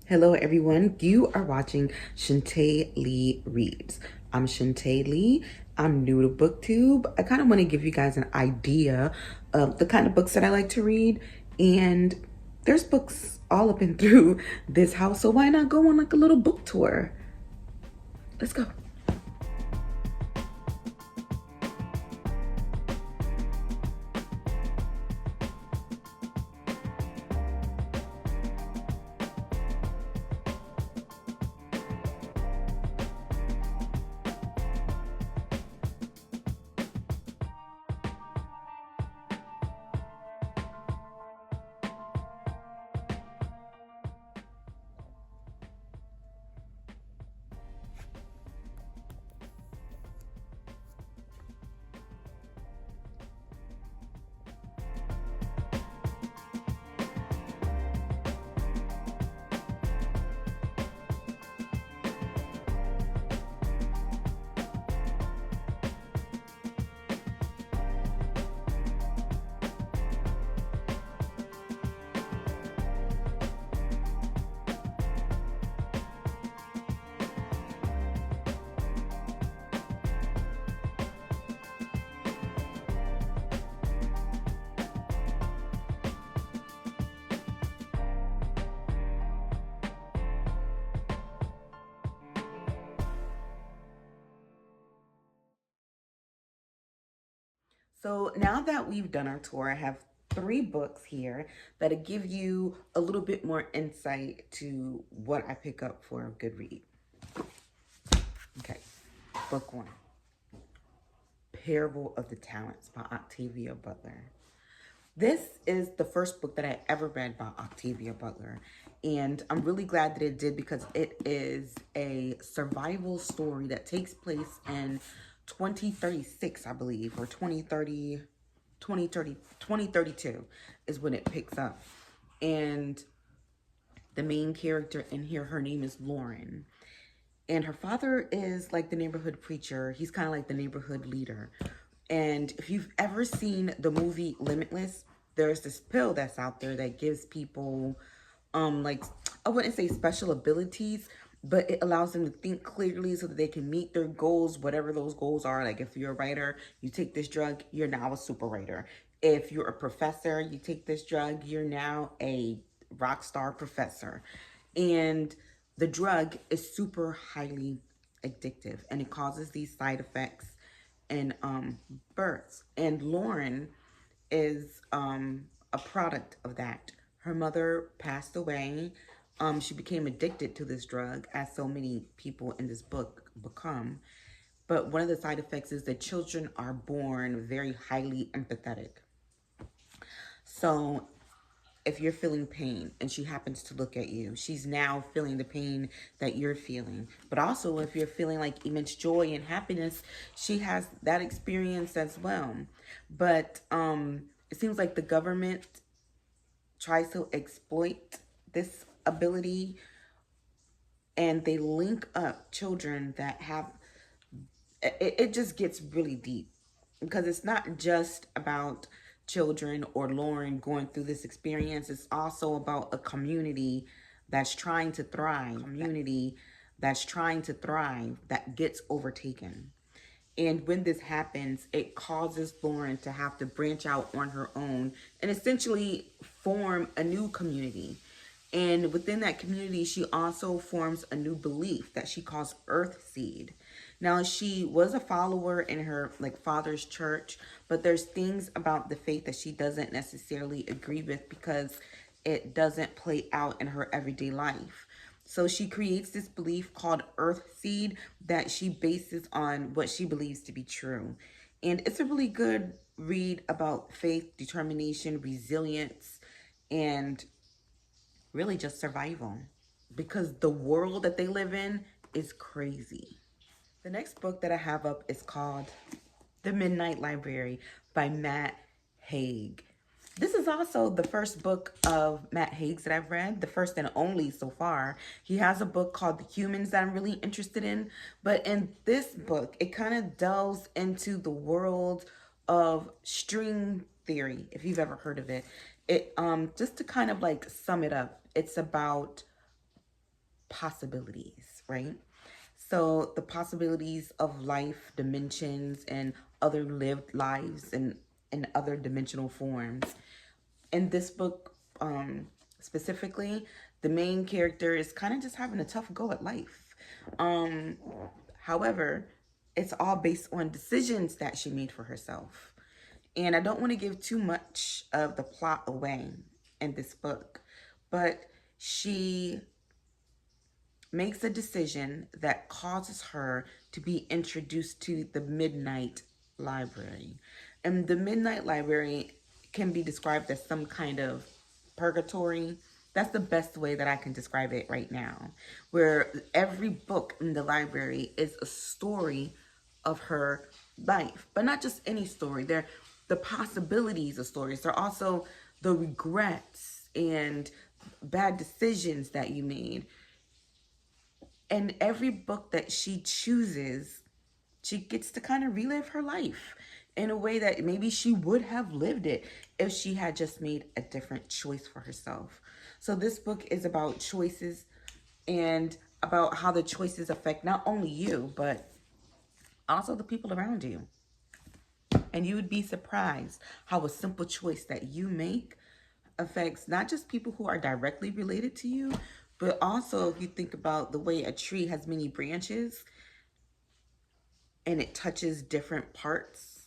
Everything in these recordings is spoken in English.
Hello, everyone. You are watching Shunte-Lei Reads. I'm Shunte-Lei. I'm new to BookTube. I kind of want to give you guys an idea of the kind of books that I like to read. And there's books all up and through this house, so why not go on like a little book tour? Let's go. So now that we've done our tour, I have three books here that'll give you a little bit more insight to what I pick up for a good read. Okay, book one, Parable of the Talents by Octavia Butler. This is the first book that I ever read by Octavia Butler. And I'm really glad that it did because it is a survival story that takes place in 2036, I believe, or 2032 is when it picks up. And the main character in here, her name is Lauren. And her father is like the neighborhood preacher. He's kind of like the neighborhood leader. And if you've ever seen the movie Limitless, there's this pill that's out there that gives people, like, I wouldn't say special abilities, but it allows them to think clearly so that they can meet their goals, whatever those goals are. Like if you're a writer, you take this drug, you're now a super writer. If you're a professor, you take this drug, you're now a rock star professor. And the drug is super highly addictive and it causes these side effects and births. And Lauren is a product of that. Her mother passed away. She became addicted to this drug, as so many people in this book become. But one of the side effects is that children are born very highly empathetic. So if you're feeling pain and she happens to look at you, she's now feeling the pain that you're feeling. But also if you're feeling like immense joy and happiness, she has that experience as well. But it seems like the government tries to exploit this ability and they link up children that have, it just gets really deep because it's not just about children or Lauren going through this experience. It's also about a community that's trying to thrive, that gets overtaken. And when this happens, it causes Lauren to have to branch out on her own and essentially form a new community. And within that community, she also forms a new belief that she calls Earth Seed. Now, she was a follower in her father's church, but there's things about the faith that she doesn't necessarily agree with because it doesn't play out in her everyday life. So she creates this belief called Earth Seed that she bases on what she believes to be true. And it's a really good read about faith, determination, resilience, and really just survival because the world that they live in is crazy. The next book that I have up is called The Midnight Library by Matt Haig. This is also the first book of Matt Haig's that I've read, the first and only so far. He has a book called The Humans that I'm really interested in. But in this book, it kind of delves into the world of string theory, if you've ever heard of it. It just to kind of like sum it up, it's about possibilities, right? So the possibilities of life, dimensions, and other lived lives and in other dimensional forms. In this book, specifically, the main character is kind of just having a tough go at life. Um, However, it's all based on decisions that she made for herself. And I don't want to give too much of the plot away in this book, but she makes a decision that causes her to be introduced to the Midnight Library. And the Midnight Library can be described as some kind of purgatory. That's the best way that I can describe it right now, where every book in the library is a story of her life, but not just any story. They're the possibilities of stories. They're also the regrets and bad decisions that you made. And every book that she chooses, she gets to kind of relive her life in a way that maybe she would have lived it if she had just made a different choice for herself. So this book is about choices and about how the choices affect not only you, but also the people around you. And you would be surprised how a simple choice that you make affects not just people who are directly related to you, but also if you think about the way a tree has many branches and it touches different parts,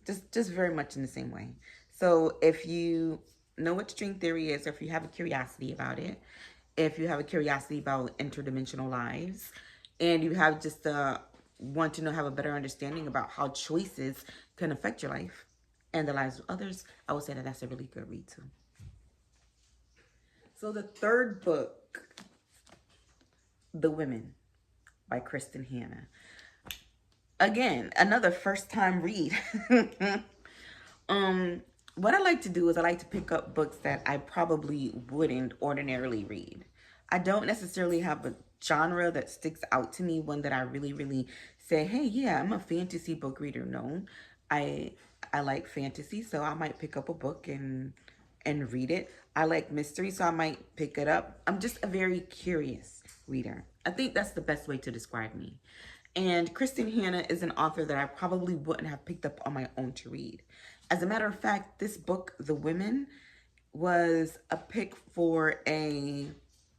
just very much in the same way. So if you know what string theory is, or if you have a curiosity about it, if you have a curiosity about interdimensional lives, and you have just want to know, have a better understanding about how choices can affect your life and the lives of others, I would say that that's a really good read too. So the third book, The Women by Kristen Hanna. Again, another first time read. What I like to do is I like to pick up books that I probably wouldn't ordinarily read. I don't necessarily have a genre that sticks out to me, one that I really, really say, hey, yeah, I'm a fantasy book reader. No, I I like fantasy, so I might pick up a book and read it. I like mystery, so I might pick it up. I'm just a very curious reader. I think that's the best way to describe me. And Kristen Hanna is an author that I probably wouldn't have picked up on my own to read. As a matter of fact, this book, The Women, was a pick for a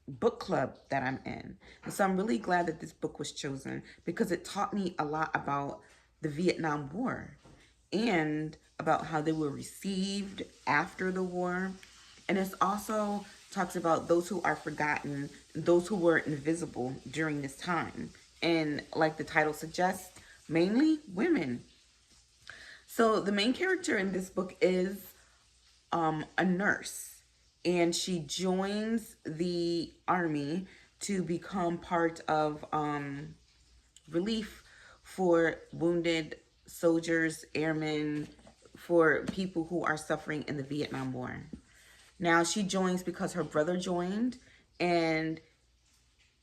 book club that I'm in. And so I'm really glad that this book was chosen because it taught me a lot about the Vietnam War and about how they were received after the war. And it also talks about those who are forgotten, those who were invisible during this time. And like the title suggests, mainly women. So the main character in this book is a nurse, and she joins the army to become part of relief for wounded soldiers, airmen, for people who are suffering in the Vietnam War. Now she joins because her brother joined, and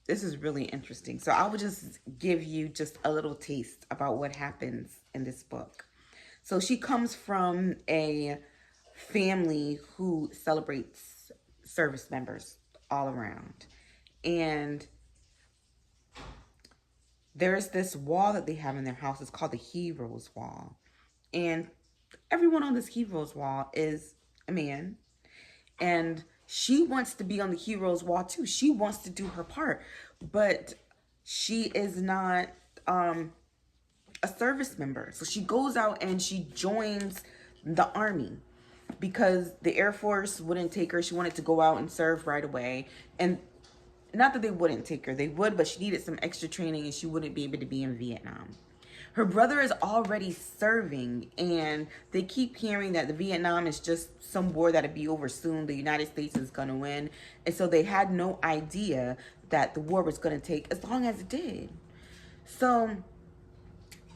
this is really interesting. So I will just give you just a little taste about what happens in this book. So she comes from a family who celebrates service members all around. And there's this wall that they have in their house. It's called the Heroes Wall. And everyone on this Heroes Wall is a man. And she wants to be on the Heroes Wall too. She wants to do her part. But she is not a service member. So she goes out and she joins the army because the Air Force wouldn't take her. She wanted to go out and serve right away. And not that they wouldn't take her, they would, but she needed some extra training and she wouldn't be able to be in Vietnam. Her brother is already serving, and they keep hearing that the Vietnam is just some war that'll be over soon. The United States is going to win. And so they had no idea that the war was going to take as long as it did. So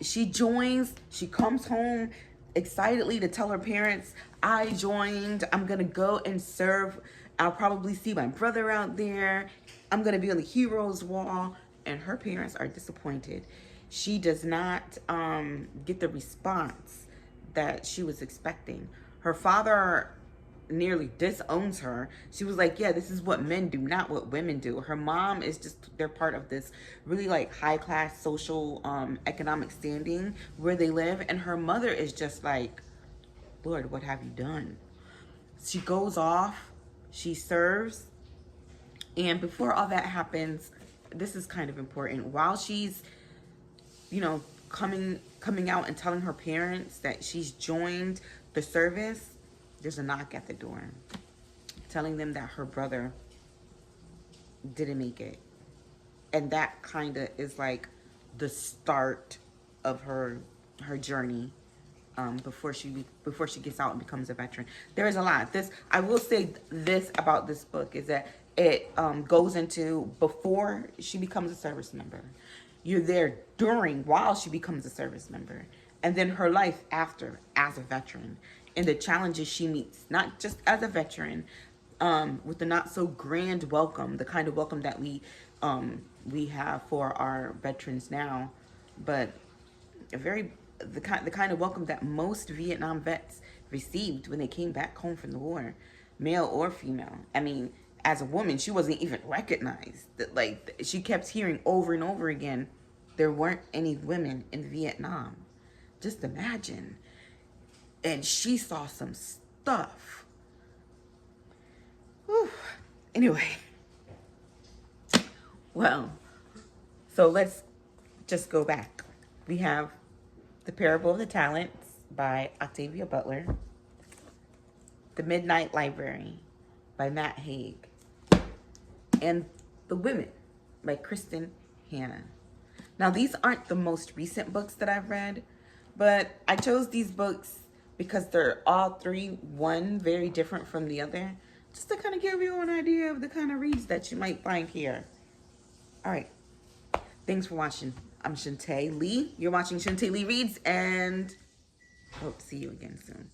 she joins, she comes home excitedly to tell her parents, I joined, I'm going to go and serve. I'll probably see my brother out there. I'm going to be on the Heroes Wall. And her parents are disappointed. She does not get the response that she was expecting. Her father nearly disowns her. She was like, yeah, this is what men do, not what women do. Her mom is just, they're part of this really like high class social economic standing where they live, and her mother is just like, Lord, what have you done? She goes off, she serves, and before all that happens, this is kind of important. While she's, you know, coming out and telling her parents that she's joined the service, there's a knock at the door telling them that her brother didn't make it. And that kind of is like the start of her journey, before she gets out and becomes a veteran. There is a lot. This, I will say this about this book, is that it goes into before she becomes a service member. You're there during, while she becomes a service member, and then her life after as a veteran, and the challenges she meets, not just as a veteran, with the not so grand welcome, the kind of welcome that we have for our veterans now, but a very the kind of welcome that most Vietnam vets received when they came back home from the war, male or female. I mean, as a woman, she wasn't even recognized. That, like, she kept hearing over and over again, there weren't any women in Vietnam. Just imagine. And she saw some stuff. Whew. Anyway, well, so let's just go back. We have The Parable of the Talents by Octavia Butler, The Midnight Library by Matt Haig, and The Women by Kristen Hanna. Now, these aren't the most recent books that I've read, but I chose these books because they're all three, one very different from the other, just to kind of give you an idea of the kind of reads that you might find here. All right. Thanks for watching. I'm Shunte-Lei. You're watching Shunte-Lei Reads, and I hope to see you again soon.